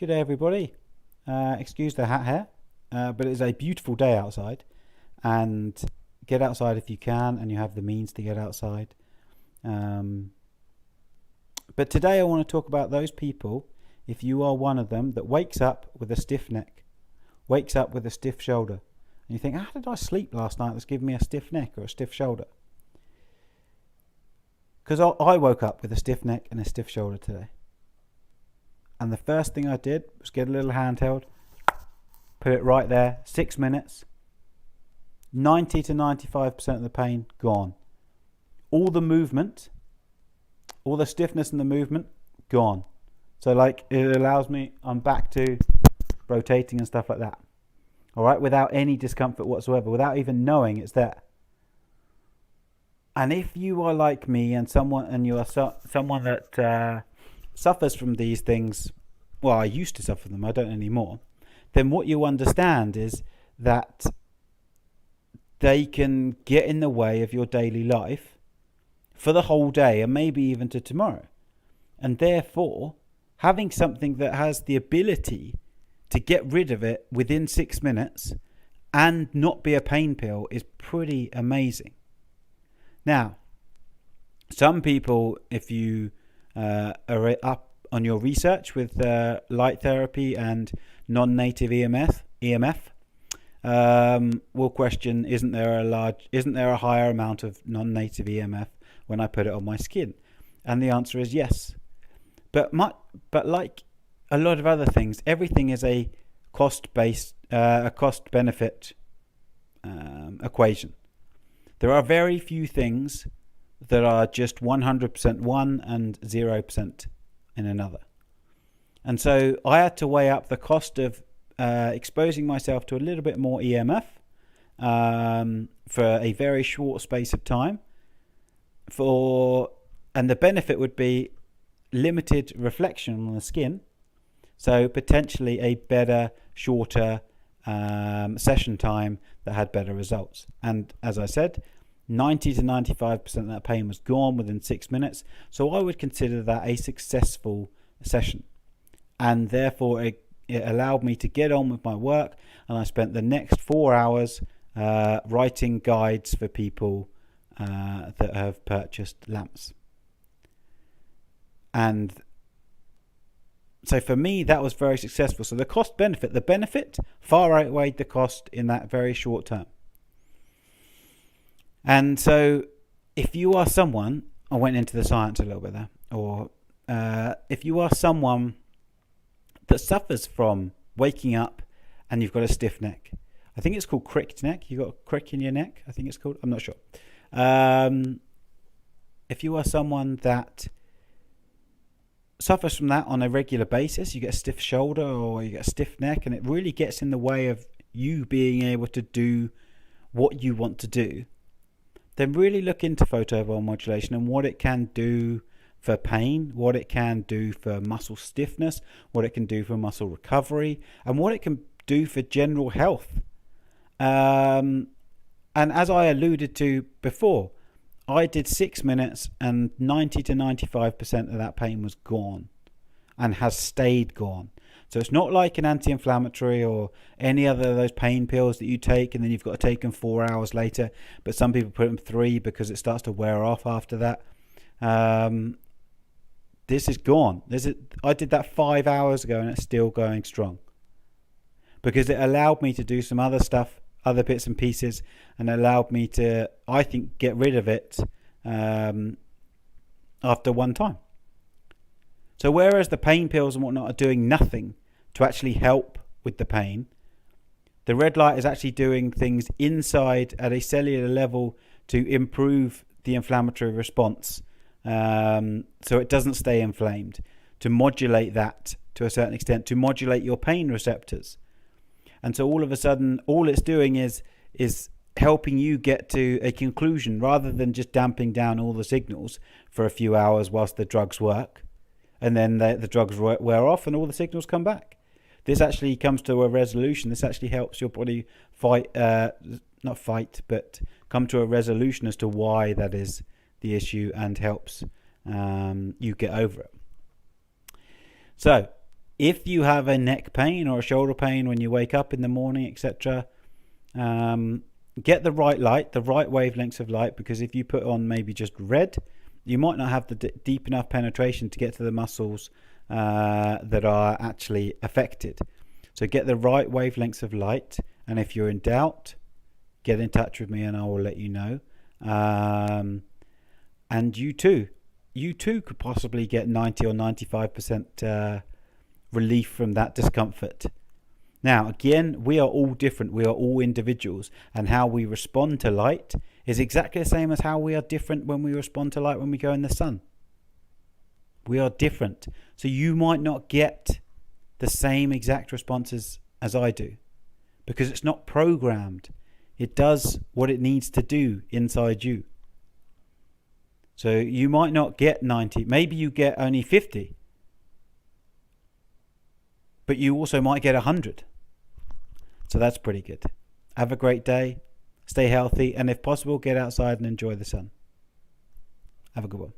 Good day, everybody. Excuse the hat hair, but it's a beautiful day outside, and get outside if you can and you have the means to get outside. But today I want to talk about those people, if you are one of them, that wakes up with a stiff neck, wakes up with a stiff shoulder. And you think, how did I sleep last night that's giving me a stiff neck or a stiff shoulder? Because I woke up with a stiff neck and a stiff shoulder today. And the first thing I did was get a little handheld, put it right there, 6 minutes, 90 to 95% of the pain gone. All the movement, all the stiffness in the movement, gone. So like it allows me, I'm back to rotating and stuff like that. All right, without any discomfort whatsoever, without even knowing it's there. And if you are like me and you are someone that suffers from these things, well, I used to suffer them, I don't anymore, then what you understand is that they can get in the way of your daily life for the whole day and maybe even to tomorrow. And therefore, having something that has the ability to get rid of it within 6 minutes and not be a pain pill is pretty amazing. Now, some people, if you are up on your research with light therapy and non-native EMF, will question: Isn't there a higher amount of non-native EMF when I put it on my skin? And the answer is yes. But like a lot of other things, everything is a cost-benefit equation. There are very few things that are just 100% one and 0% in another. And so I had to weigh up the cost of exposing myself to a little bit more EMF for a very short space of time. And the benefit would be limited reflection on the skin. So potentially a better, shorter session time that had better results. And as I said, 90 to 95% of that pain was gone within 6 minutes. So I would consider that a successful session. And therefore it allowed me to get on with my work. And I spent the next 4 hours writing guides for people that have purchased lamps. And so for me, that was very successful. So the the benefit far outweighed the cost in that very short term. And so if you are someone, I went into the science a little bit there, or if you are someone that suffers from waking up and you've got a stiff neck, I think it's called cricked neck. You've got a crick in your neck, I think it's called. I'm not sure. If you are someone that suffers from that on a regular basis, you get a stiff shoulder or you get a stiff neck, and it really gets in the way of you being able to do what you want to do, then really look into photobiomodulation and what it can do for pain, what it can do for muscle stiffness, what it can do for muscle recovery, and what it can do for general health. And as I alluded to before, I did 6 minutes and 90 to 95% of that pain was gone and has stayed gone. So it's not like an anti-inflammatory or any other of those pain pills that you take and then you've got to take them 4 hours later. But some people put them 3 because it starts to wear off after that. This is gone. I did that 5 hours ago and it's still going strong. Because it allowed me to do some other stuff, other bits and pieces, and allowed me to, I think, get rid of it after one time. So whereas the pain pills and whatnot are doing nothing to actually help with the pain, the red light is actually doing things inside at a cellular level to improve the inflammatory response, so it doesn't stay inflamed, to modulate that to a certain extent, to modulate your pain receptors. And so all of a sudden, all it's doing is helping you get to a conclusion rather than just damping down all the signals for a few hours whilst the drugs work. And then the drugs wear off and all the signals come back. This actually comes to a resolution. This actually helps your body not fight, but come to a resolution as to why that is the issue and helps you get over it. So If you have a neck pain or a shoulder pain when you wake up in the morning, etc., get the right light, the right wavelengths of light, because if you put on maybe just red, you might not have the deep enough penetration to get to the muscles that are actually affected. So get the right wavelengths of light, and if you're in doubt, get in touch with me and I will let you know. And you too could possibly get 90 or 95% relief from that discomfort. Now, again, we are all different. We are all individuals, and how we respond to light is exactly the same as how we are different when we respond to light when we go in the sun. We are different. So you might not get the same exact responses as I do, because it's not programmed. It does what it needs to do inside you. So you might not get 90, maybe you get only 50, but you also might get 100. So that's pretty good. Have a great day, stay healthy, and if possible, get outside and enjoy the sun. Have a good one.